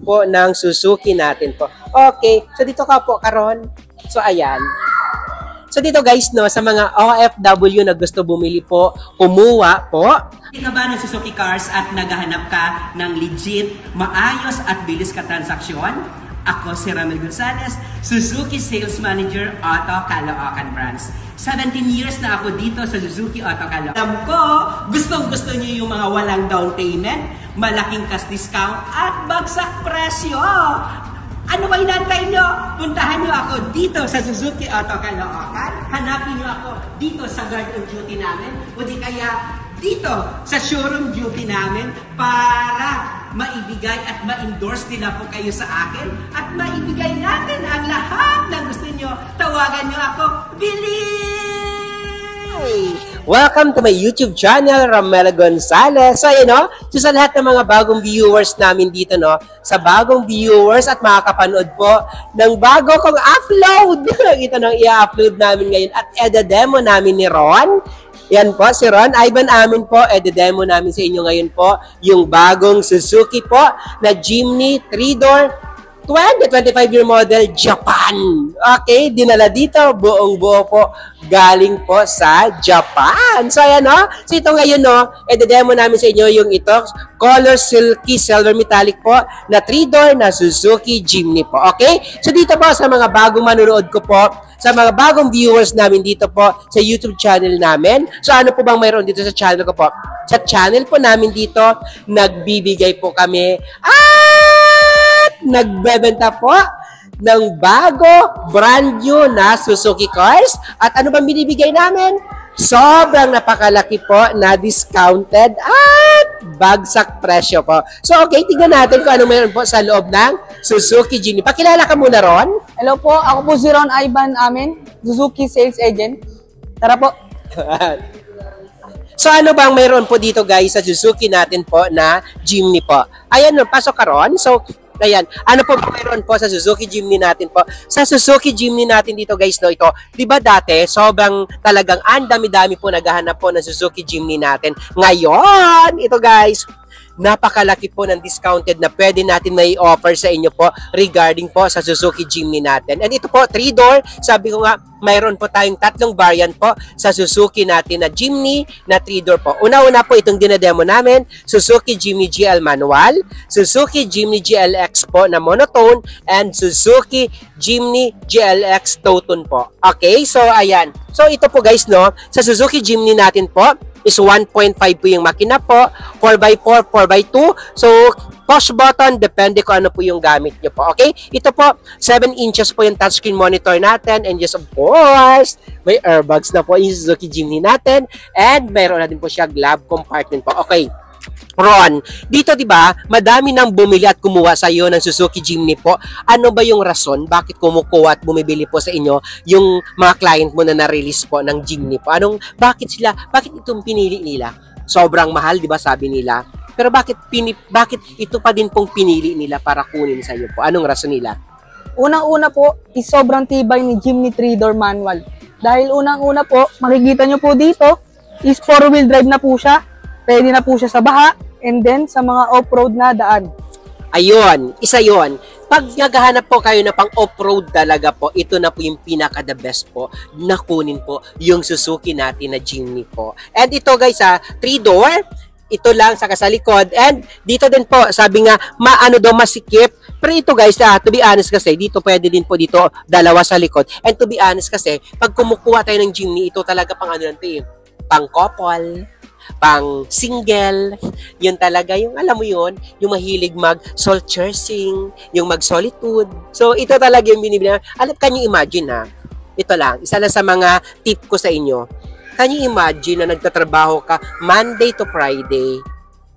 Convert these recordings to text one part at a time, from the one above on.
po ng Suzuki natin po. Okay, so dito ka po, Karon. So, ayan. So, dito guys, no, sa mga OFW na gusto bumili po, kumuha po. Hindi ka ba ng Suzuki Cars at naghahanap ka ng legit, maayos at bilis ka transaksyon? Ako si Ramel Gonzalez, Suzuki Sales Manager, Auto Caloocan Branch. 17 years na ako dito sa Suzuki Auto Caloocan. Alam ko, gustong-gusto niyo yung mga walang down payment, malaking cash discount, at bagsak presyo. Ano ba inantay nyo? Puntahan nyo ako dito sa Suzuki Auto Caloocan. Hanapin nyo ako dito sa guard on duty namin. O di kaya dito sa showroom duty namin para maibigay at ma-endorse nila po kayo sa akin at maibigay natin ang lahat ng gusto nyo. Tawagan nyo ako, Billy! Welcome to my YouTube channel, Ramel Gonzalez. So, ayun, no? So, sa lahat ng mga bagong viewers namin dito, no? Sa bagong viewers at makakapanood po ng bago kong upload. Ito nang i-upload namin ngayon at eda-demo namin ni Ron. Yan po, si Ron Ivan Amin po, eda-demo namin sa inyo ngayon po yung bagong Suzuki po na Jimny 3-door 2025-year model Japan. Okay, dinala dito, buong-buo po, galing po sa Japan. So, ayan, no? So, ito ngayon, no, eda-demo namin sa inyo yung ito, color silky silver metallic po, na 3-door na Suzuki Jimny po. Okay? So, dito po, sa mga bagong manunood ko po, sa mga bagong viewers namin dito po, sa YouTube channel namin. So, ano po bang mayroon dito sa channel ko po? Sa channel po namin dito, nagbibigay po kami, nagbebenta po ng bago, brand new na Suzuki Cars. At ano bang binibigay namin? Sobrang napakalaki po na discounted at bagsak presyo po. So, okay, tingnan natin kung ano mayroon po sa loob ng Suzuki Jimny. Pakilala ka muna, Ron. Hello po, ako po si Ron Ivan Amin, Suzuki Sales Agent. Tara po. So, ano bang mayroon po dito, guys, sa Suzuki natin po na Jimny po? Ayan, pasok ka, Ron. So, ayan, ano po mayroon po sa Suzuki Jimny natin po? Sa Suzuki Jimny natin dito, guys, no, ito, di ba dati, sobrang talagang ang dami-dami po naghahanap po ng Suzuki Jimny natin. Ngayon, ito guys, napakalaki po ng discounted na pwede natin may offer sa inyo po regarding po sa Suzuki Jimny natin. And ito po, 3-door, sabi ko nga, mayroon po tayong tatlong variant po sa Suzuki natin na Jimny na 3-door po. Una-una po itong dinademo namin, Suzuki Jimny GL Manual, Suzuki Jimny GLX po na monotone, and Suzuki Jimny GLX Two-Tone po. Okay, so ayan. So ito po guys, no, sa Suzuki Jimny natin po, is 1.5 po yung makina po, 4x4, 4x2. So, push button, depende kung ano po yung gamit nyo po. Okay? Ito po, 7 inches po yung touchscreen monitor natin. And yes, of course, may airbags na po yung Suzuki Jimny natin. And mayroon na din po siya glove compartment po. Okay. Ron, dito 'di ba, madami nang bumili at kumuha sa iyo ng Suzuki Jimny po. Ano ba yung rason bakit kumukuha at bumibili po sa inyo yung mga client mo na na-release po ng Jimny po? Bakit itong pinili nila? Sobrang mahal, 'di ba, sabi nila. Pero bakit ito pa din pong pinili nila para kunin sa iyo po? Anong rason nila? Unang-una po, is sobrang tibay ni Jimny 3-door manual. Dahil unang-una po, makikita nyo po dito, is 4-wheel drive na po siya. Pwede na po siya sa baha, and then sa mga off-road na daan. Ayun, isa yon. Pag naghahanap po kayo na pang off-road talaga po, ito na po yung pinaka-the best po na kunin po yung Suzuki natin na Jimny po. And ito guys, 3-door, ito lang sa kasalikod. And dito din po, sabi nga, masikip. Pero ito guys, to be honest kasi, dito pwede din po dito, dalawa sa likod. And to be honest kasi, pag kumukuha tayo ng Jimny, ito talaga pang pang couple, pang single, yun talaga yung alam mo yun, yung mahilig mag soul chasing, yung mag solitude. So ito talaga yung binibili. Can you imagine ito lang, isa lang sa mga tip ko sa inyo. Can you imagine na nagtatrabaho ka Monday to Friday,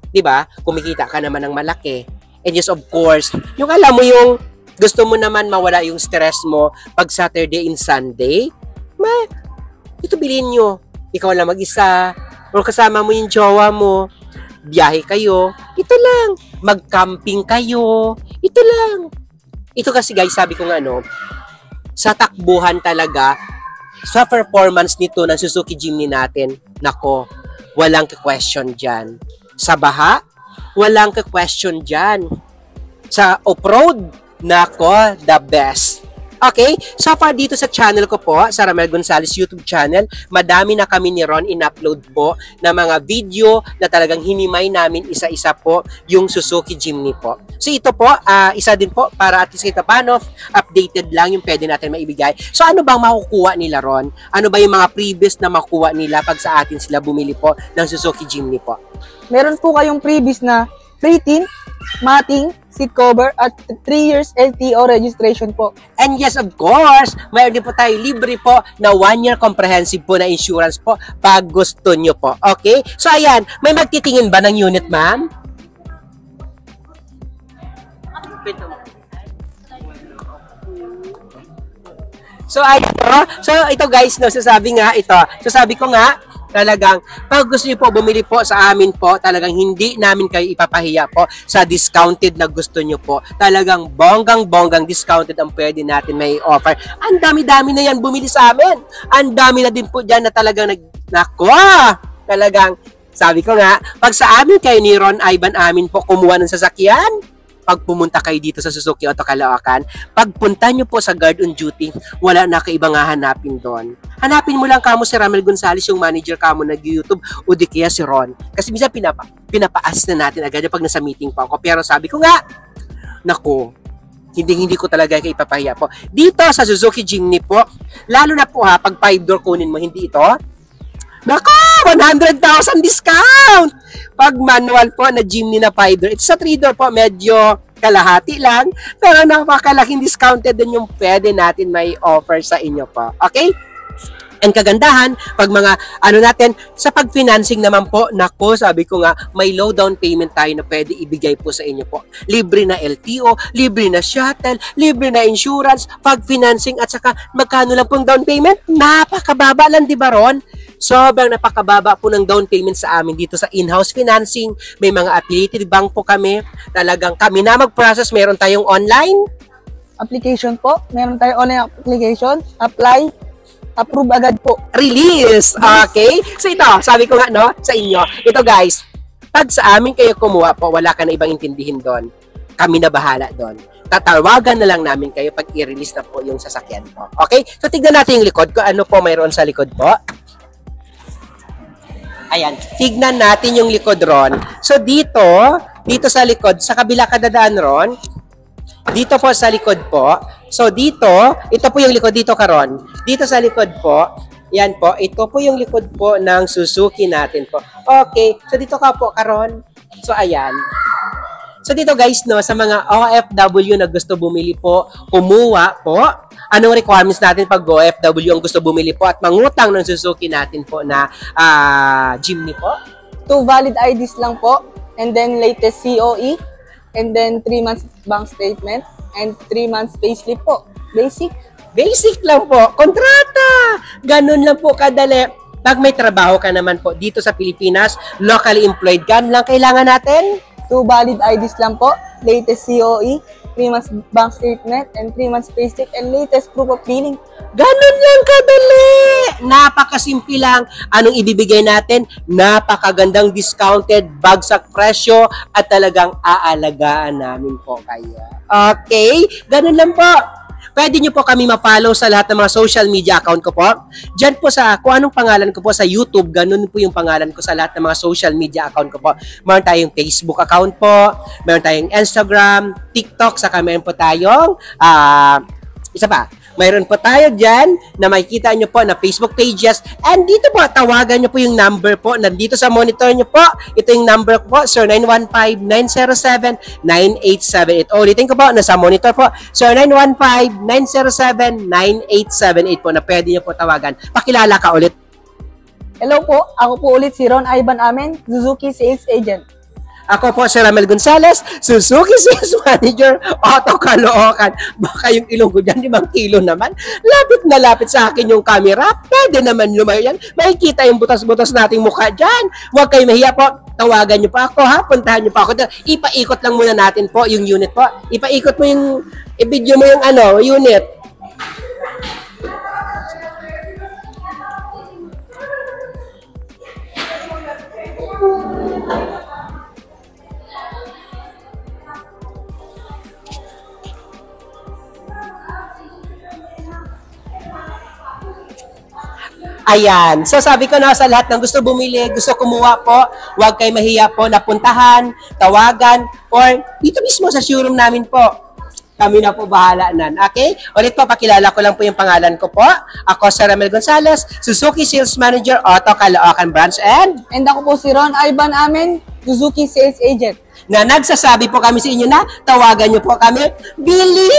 'di ba? Kumikita ka naman ng malaki. And yes, of course, yung alam mo yung gusto mo naman mawala yung stress mo pag Saturday and Sunday, ito bilhin nyo. Ikaw lang mag-isa, or kasama mo yung jowa mo, biyahe kayo, ito lang. Mag-camping kayo, ito lang. Ito kasi guys, sabi ko nga sa takbuhan talaga, sa performance nito ng Suzuki Jimny natin, nako, walang ka-question dyan. Sa baha, walang ka-question dyan. sa off-road, nako, the best. Okay, so far dito sa channel ko po, sa Ramel Gonzales YouTube channel, madami na kami ni Ron in-upload po na mga video na talagang hinimay namin isa-isa po yung Suzuki Jimny po. So ito po, isa din po para at least kita paano updated lang yung pwede natin maibigay. So ano bang makukuha nila Ron? Ano ba yung mga previous na makukuha nila pag sa atin sila bumili po ng Suzuki Jimny po? Meron po kayong previous na free tint, matting, seat cover, at 3 years LTO registration po. And yes, of course, mayroon din po tayo libre po na 1-year comprehensive po na insurance po pag gusto nyo po. Okay? So ayan, may magtitingin ba ng unit, ma'am? So ayan po. So ito guys, no, sasabi ko nga, talagang pag gusto niyo po bumili po sa amin po, talagang hindi namin kayo ipapahiya po sa discounted na gusto niyo po. Talagang bonggang discounted ang pwede natin may offer. Ang dami-dami na yan bumili sa amin. Ang dami na din po dyan na talagang talagang sabi ko nga, pag sa amin kayo ni Ron Ivan amin po kumuha ng sasakyan, pag pumunta kayo dito sa Suzuki Auto Caloocan, pagpunta nyo po sa guard on duty, wala na kaibang hanapin doon. Hanapin mo lang kamo si Ramel Gonzales, yung manager kamo nag-YouTube, o di kaya si Ron. Kasi minsan pinapaas na natin agad pag nasa meeting pa ako. Pero sabi ko nga, naku, hindi ko talaga kayo ipapahiya po. Dito sa Suzuki Jimny po, lalo na po ha, pag 5-door kunin mo, hindi ito, nako, 100,000 discount! Pag manual po na Jimny na 5-door, ito sa 3-door po, medyo kalahati lang, pero napakalaking discounted din yung pwede natin may offer sa inyo po. Okay? Ang kagandahan, pag mga sa pag-financing naman po, nako, sabi ko nga, may low down payment tayo na pwede ibigay po sa inyo po. Libre na LTO, libre na shuttle, libre na insurance, pag-financing at saka magkano lang pong down payment? Napakababa lang, di ba Ron? Sobrang napakababa po ng down payment sa amin dito sa in-house financing. May mga affiliated bank po kami. Talagang kami na mag-process. Meron tayong online Application po, meron tayong online application, apply, approve agad po. Release. Okay? So ito, sabi ko nga sa inyo, ito guys, pag sa amin kayo kumuha po, wala ka na ibang intindihin doon. Kami na bahala doon. Tatawagan na lang namin kayo pag i-release na po yung sasakyan po. Okay? So tignan natin yung likod ko. Ano po mayroon sa likod po? Ayan. Tignan natin yung likod, Ron. So dito sa likod, sa kabila ka dadaan, Ron. Dito po sa likod po. So dito, ito po yung likod dito, Karon. Dito sa likod po, yan po, ito po yung likod po ng Suzuki natin po. Okay, so dito ka po, Karon. So ayan. So dito guys, sa mga OFW na gusto bumili po, kumuha po, anong requirements natin pag OFW ang gusto bumili po at mangutang ng Suzuki natin po na Jimny po? 2 valid IDs lang po, and then latest COE, and then 3 months bank statement, and 3 months payslip po. Basic. Basic lang po. Kontrata! Ganun lang po kadali. Pag may trabaho ka naman po dito sa Pilipinas, locally employed ka, lang kailangan natin? 2 valid IDs lang po, latest COE, 3 months bank statement, and 3 months payslip, and latest proof of billing. Ganun lang kadali! Napakasimple lang. Anong ibibigay natin? Napakagandang discounted, bagsak presyo, at talagang aalagaan namin po kayo. Okay? Ganun lang po. Pwede nyo po kami ma-follow sa lahat ng mga social media account ko po. Diyan po kung anong pangalan ko po sa YouTube, ganun po yung pangalan ko sa lahat ng mga social media account ko po. Meron tayong Facebook account po, meron tayong Instagram, TikTok, saka meron po tayong, isa pa, mayroon po tayo dyan na makikita nyo po na Facebook pages. And dito po, tawagan nyo po yung number po. Nandito sa monitor nyo po. Ito yung number ko po, 0915-907-9878. Ulitin ko po, nasa monitor po, 0915-907-9878 po na pwede nyo po tawagan. Pakilala ka ulit. Hello po, ako po ulit si Ron Ivan Amen, Suzuki Sales Agent. Ako po si Ramel Gonzales, Suzuki Sales Manager, Auto Caloocan. Baka yung ilong ko dyan, 5 kilo naman. Lapit na lapit sa akin yung camera. Pwede naman lumayo yan. Makikita yung butas-butas nating mukha dyan. Huwag kayo mahiya po. Tawagan nyo pa ako ha. Puntahan nyo pa ako. Ipaikot lang muna natin po yung unit po. Ipaikot mo yung, i-video mo yung unit. Ayan. So sabi ko na sa lahat ng gusto bumili, gusto kumuha po, huwag kayo mahiya po na puntahan, tawagan, or dito mismo sa showroom namin po. Kami na po bahala nan. Okay? Ulit po, pakilala ko lang po yung pangalan ko po. Ako si Ramel Gonzalez, Suzuki Sales Manager, Auto Caloocan Branch, And ako po si Ron Ivan Amen, Suzuki Sales Agent. na nagsasabi po kami sa inyo na tawagan nyo po kami. Bili!